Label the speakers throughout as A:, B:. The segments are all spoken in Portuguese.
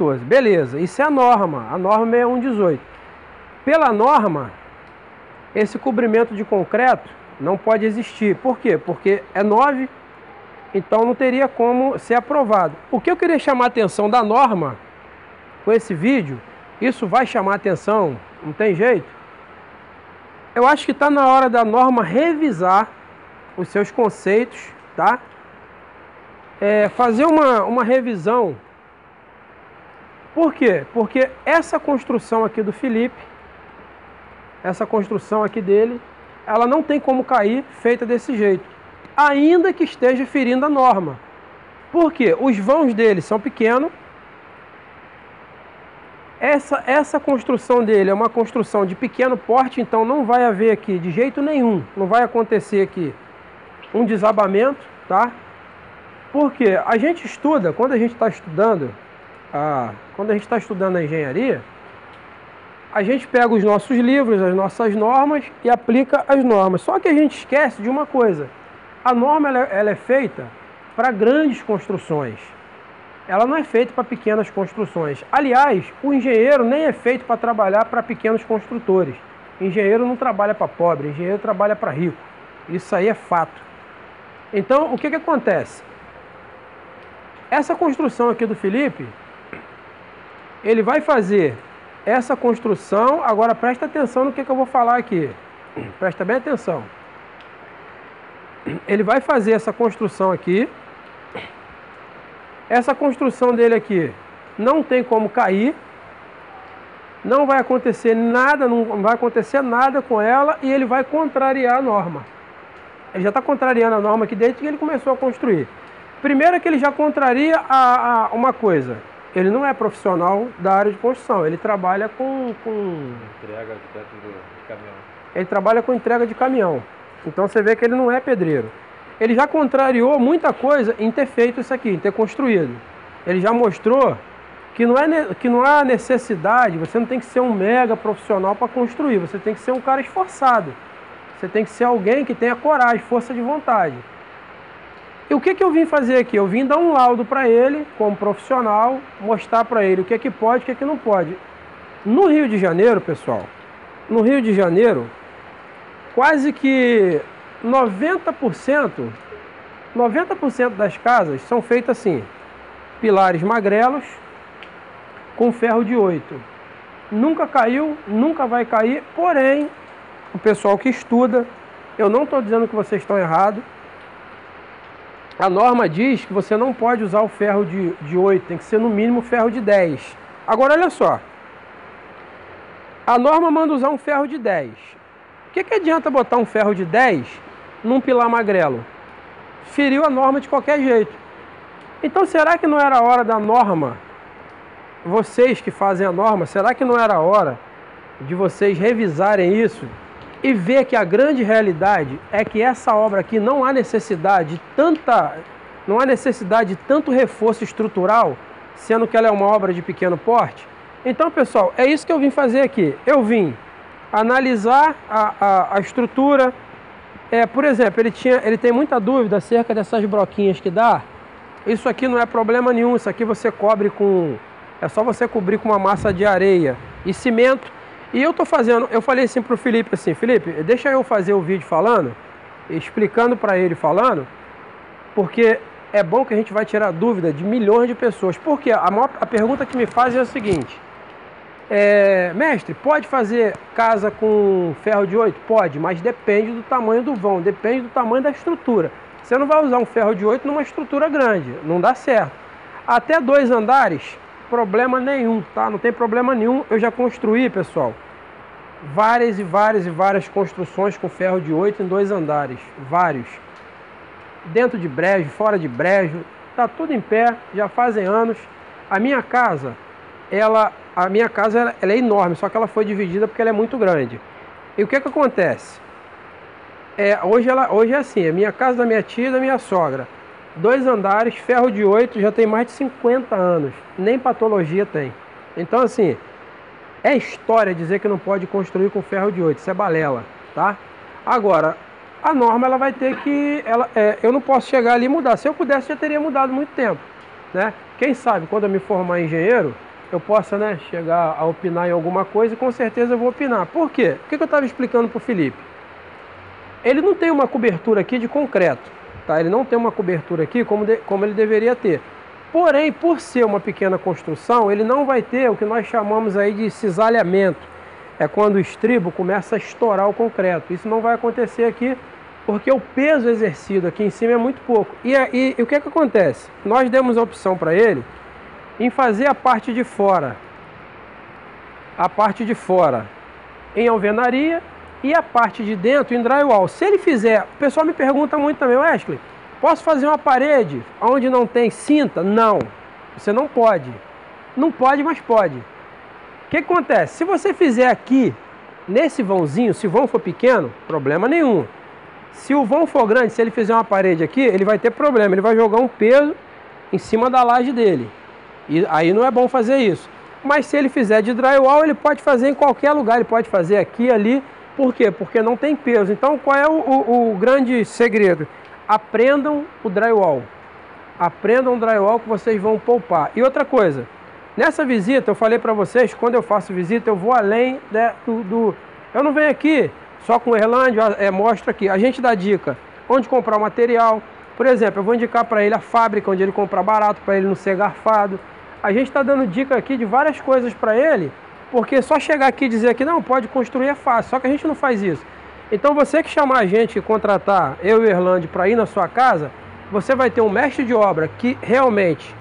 A: 14. Beleza, isso é a norma 6118. Pela norma, esse cobrimento de concreto não pode existir. Por quê? Porque é 9, então não teria como ser aprovado. O que eu queria chamar a atenção da norma com esse vídeo, isso vai chamar a atenção, não tem jeito. Eu acho que está na hora da norma revisar os seus conceitos, tá? Fazer uma revisão. Por quê? Porque essa construção aqui do Felipe, essa construção aqui dele, ela não tem como cair feita desse jeito, ainda que esteja ferindo a norma. Por quê? Os vãos dele são pequenos. Essa construção dele é uma construção de pequeno porte, então não vai haver aqui de jeito nenhum, não vai acontecer aqui um desabamento, tá? Porque a gente estuda, quando a gente está estudando, a engenharia, a gente pega os nossos livros, as nossas normas e aplica as normas. Só que a gente esquece de uma coisa: a norma ela é feita para grandes construções. Ela não é feita para pequenas construções. Aliás, o engenheiro nem é feito para trabalhar para pequenos construtores. Engenheiro não trabalha para pobre, engenheiro trabalha para rico. Isso aí é fato. Então, o que acontece? Essa construção aqui do Felipe, ele vai fazer essa construção. Agora presta atenção no que eu vou falar aqui. Presta bem atenção. Ele vai fazer essa construção aqui. Essa construção dele aqui não tem como cair. Não vai acontecer nada, não vai acontecer nada com ela, e ele vai contrariar a norma. Ele já está contrariando a norma aqui desde que ele começou a construir. Primeiro é que ele já contraria uma coisa. Ele não é profissional da área de construção, ele trabalha com
B: entrega de caminhão.
A: Ele trabalha com entrega de caminhão. Então você vê que ele não é pedreiro. Ele já contrariou muita coisa em ter feito isso aqui, em ter construído. Ele já mostrou que não há necessidade, você não tem que ser um mega profissional para construir, você tem que ser um cara esforçado. Você tem que ser alguém que tenha coragem, força de vontade. E o que eu vim fazer aqui? Eu vim dar um laudo para ele, como profissional, mostrar para ele o que pode e o que não pode. No Rio de Janeiro, pessoal, no Rio de Janeiro, quase que 90% das casas são feitas assim: pilares magrelos com ferro de 8. Nunca caiu, nunca vai cair, porém, o pessoal que estuda, eu não estou dizendo que vocês estão errados, a norma diz que você não pode usar o ferro de 8, tem que ser no mínimo ferro de 10. Agora olha só, a norma manda usar um ferro de 10. O que adianta botar um ferro de 10 num pilar magrelo? Feriu a norma de qualquer jeito. Então será que não era a hora da norma, vocês que fazem a norma, será que não era a hora de vocês revisarem isso e ver que a grande realidade é que essa obra aqui não há necessidade de tanto reforço estrutural, sendo que ela é uma obra de pequeno porte? Então, pessoal, é isso que eu vim fazer aqui. Eu vim analisar a estrutura. Por exemplo, ele tem muita dúvida acerca dessas broquinhas que dá. Isso aqui não é problema nenhum, isso aqui você cobre com... É só você cobrir com uma massa de areia e cimento. E eu falei assim pro Felipe, assim: Felipe, deixa eu fazer o vídeo falando, explicando para ele falando, porque é bom que a gente vai tirar dúvida de milhões de pessoas. Porque a pergunta que me fazem é a seguinte: mestre, pode fazer casa com ferro de 8? Pode, mas depende do tamanho do vão, depende do tamanho da estrutura. Você não vai usar um ferro de 8 numa estrutura grande, não dá certo. Até 2 andares, problema nenhum, tá? Não tem problema nenhum. Eu já construí, pessoal, várias construções com ferro de 8 em 2 andares, vários. Dentro de brejo, fora de brejo, tá tudo em pé, já fazem anos. A minha casa, ela é enorme, só que ela foi dividida porque ela é muito grande. E o que acontece? Hoje é assim: a minha casa, da minha tia e da minha sogra, 2 andares, ferro de 8, já tem mais de 50 anos, nem patologia tem. Então, assim, é história dizer que não pode construir com ferro de 8, isso é balela, tá? Agora, a norma, ela vai ter que... eu não posso chegar ali e mudar. Se eu pudesse, já teria mudado muito tempo, né? Quem sabe, quando eu me formar em engenheiro, eu possa, né, chegar a opinar em alguma coisa, e com certeza eu vou opinar. Por quê? O que eu estava explicando para o Felipe? Ele não tem uma cobertura aqui de concreto, tá? Ele não tem uma cobertura aqui como ele deveria ter. Porém, por ser uma pequena construção, ele não vai ter o que nós chamamos aí de cisalhamento. É quando o estribo começa a estourar o concreto. Isso não vai acontecer aqui, porque o peso exercido aqui em cima é muito pouco. E o que acontece? Nós demos a opção para ele em fazer a parte de fora em alvenaria e a parte de dentro em drywall. Se ele fizer, o pessoal me pergunta muito também, Wesley, posso fazer uma parede onde não tem cinta? Não, você não pode. Não pode, mas pode. O que acontece? Se você fizer aqui, nesse vãozinho, se o vão for pequeno, problema nenhum. Se o vão for grande, se ele fizer uma parede aqui, ele vai ter problema. Ele vai jogar um peso em cima da laje dele. E aí não é bom fazer isso. Mas se ele fizer de drywall, ele pode fazer em qualquer lugar. Ele pode fazer aqui, ali. Por quê? Porque não tem peso. Então, qual é o grande segredo? Aprendam o drywall. Aprendam o drywall que vocês vão poupar. E outra coisa, nessa visita, eu falei para vocês, quando eu faço visita, eu vou além, né, eu não venho aqui só com o Erlândio, mostro aqui. A gente dá dica onde comprar o material. Por exemplo, eu vou indicar para ele a fábrica onde ele compra barato, para ele não ser garfado. A gente está dando dica aqui de várias coisas para ele, porque só chegar aqui e dizer que não, pode construir é fácil, só que a gente não faz isso. Então você que chamar a gente e contratar eu e o Erlândio para ir na sua casa, você vai ter um mestre de obra que realmente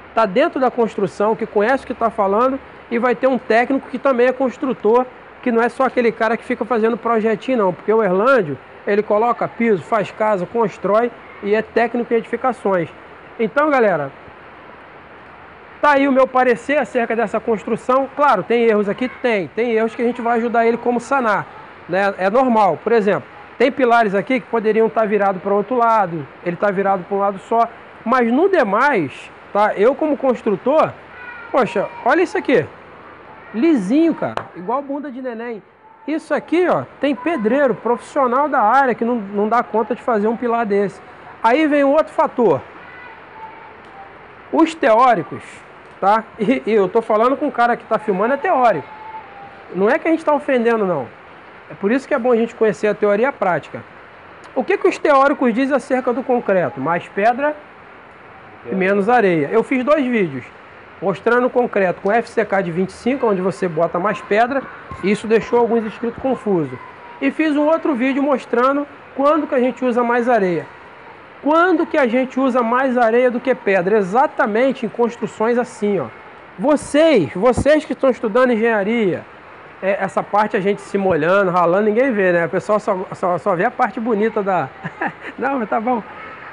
A: está dentro da construção, que conhece o que está falando, e vai ter um técnico que também é construtor, que não é só aquele cara que fica fazendo projetinho não, porque o Erlândio, ele coloca piso, faz casa, constrói e é técnico em edificações. Então, galera, tá aí o meu parecer acerca dessa construção. Claro, tem erros aqui? Tem erros que a gente vai ajudar ele como sanar, né? É normal. Por exemplo, tem pilares aqui que poderiam estar virados para o outro lado, ele está virado para um lado só, mas no demais, tá? Eu como construtor, poxa, olha isso aqui, lisinho, cara, igual bunda de neném. Isso aqui, ó, tem pedreiro profissional da área que não dá conta de fazer um pilar desse. Aí vem um outro fator. Os teóricos, tá? E eu tô falando com o cara que tá filmando, é teórico. Não é que a gente tá ofendendo, não. É por isso que é bom a gente conhecer a teoria e a prática. O que os teóricos dizem acerca do concreto? Mais pedra e menos areia. Eu fiz 2 vídeos mostrando o concreto com FCK de 25, onde você bota mais pedra. Isso deixou alguns inscritos confusos. E fiz um outro vídeo mostrando quando que a gente usa mais areia. Quando que a gente usa mais areia do que pedra? Exatamente em construções assim, ó. Vocês que estão estudando engenharia, essa parte a gente se molhando, ralando, ninguém vê, né? O pessoal só vê a parte bonita da... Não, mas tá bom.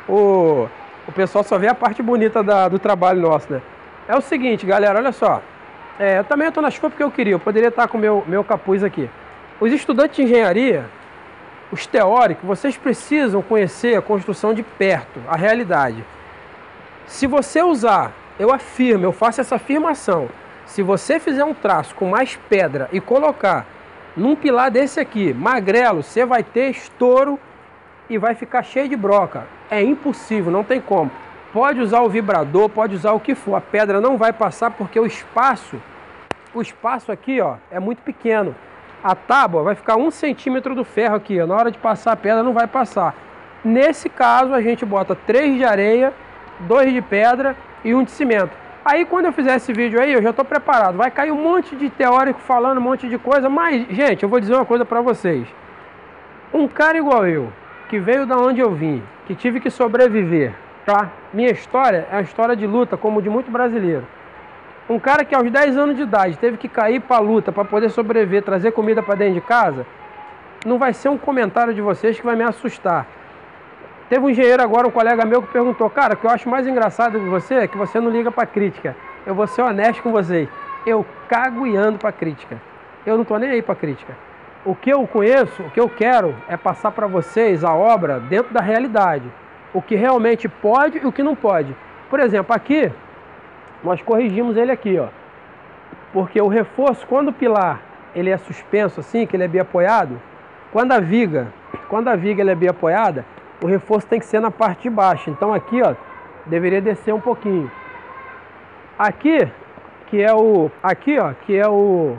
A: O pessoal só vê a parte bonita do trabalho nosso, né? É o seguinte, galera, olha só. Eu também estou na chuva porque eu queria. Eu poderia estar com o meu capuz aqui. Os estudantes de engenharia, os teóricos, vocês precisam conhecer a construção de perto, a realidade. Se você usar, eu afirmo, eu faço essa afirmação, se você fizer um traço com mais pedra e colocar num pilar desse aqui, magrelo, você vai ter estouro e vai ficar cheio de broca. É impossível, não tem como. Pode usar o vibrador, pode usar o que for, a pedra não vai passar porque o espaço aqui, ó, é muito pequeno. A tábua vai ficar 1 centímetro do ferro aqui, ó. Na hora de passar a pedra não vai passar. Nesse caso a gente bota 3 de areia, 2 de pedra e 1 de cimento. Aí quando eu fizer esse vídeo aí, eu já estou preparado. Vai cair um monte de teórico falando um monte de coisa, mas, gente, eu vou dizer uma coisa para vocês. Um cara igual eu, que veio da onde eu vim, que tive que sobreviver, tá? Minha história é uma história de luta, como de muito brasileiro. Um cara que aos 10 anos de idade teve que cair para a luta para poder sobreviver, trazer comida para dentro de casa, não vai ser um comentário de vocês que vai me assustar. Teve um engenheiro agora, um colega meu, que perguntou, cara, o que eu acho mais engraçado de você é que você não liga para crítica. Eu vou ser honesto com vocês, eu cago e ando para crítica. Eu não estou nem aí para crítica. O que eu conheço, o que eu quero é passar para vocês a obra dentro da realidade. O que realmente pode e o que não pode. Por exemplo, aqui, nós corrigimos ele aqui, ó. Porque o reforço, quando o pilar ele é suspenso assim, que ele é bem apoiado, quando a viga ela é bem apoiada, o reforço tem que ser na parte de baixo. Então aqui, ó, deveria descer um pouquinho. Aqui, que é o... Aqui, ó, que é o...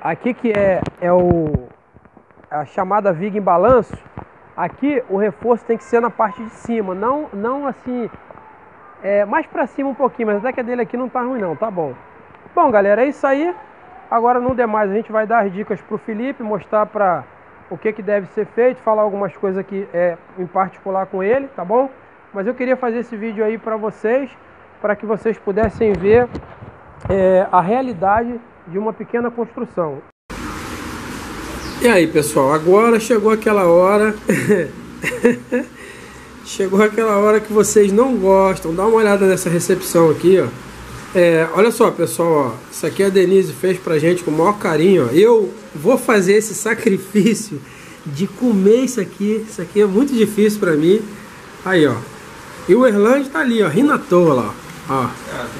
A: Aqui que é a chamada viga em balanço. Aqui o reforço tem que ser na parte de cima, não assim, mais pra cima um pouquinho, mas até que a dele aqui não tá ruim não, tá bom. Bom, galera, é isso aí. Agora, no demais, a gente vai dar as dicas pro Felipe, mostrar pra o que deve ser feito, falar algumas coisas aqui em particular com ele, tá bom? Mas eu queria fazer esse vídeo aí pra vocês, para que vocês pudessem ver a realidade de uma pequena construção. E aí, pessoal, agora chegou aquela hora chegou aquela hora que vocês não gostam. Dá uma olhada nessa recepção aqui, ó. Olha só, pessoal, ó, isso aqui a Denise fez pra gente com o maior carinho, ó. Eu vou fazer esse sacrifício de comer isso aqui é muito difícil pra mim. Aí, ó, e o Erlande tá ali, ó, rindo à toa lá, ó.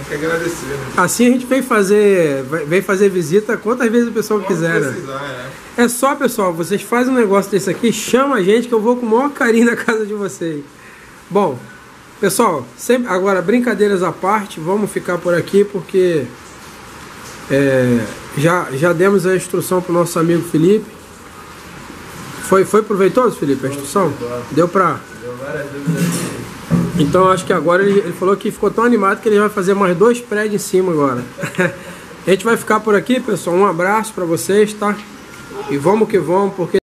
C: Tem que agradecer, né?
A: Assim a gente vem fazer visita quantas vezes o pessoal quiser, né? É só, pessoal, vocês fazem um negócio desse aqui, chama a gente que eu vou com o maior carinho na casa de vocês. Bom, pessoal, agora brincadeiras à parte, vamos ficar por aqui porque já demos a instrução para o nosso amigo Felipe. Foi proveitoso, Felipe, a instrução? Deu várias dúvidas. Então acho que agora ele falou que ficou tão animado que ele vai fazer mais 2 prédios em cima agora. A gente vai ficar por aqui, pessoal. Um abraço para vocês, tá? E vamos que vamos, porque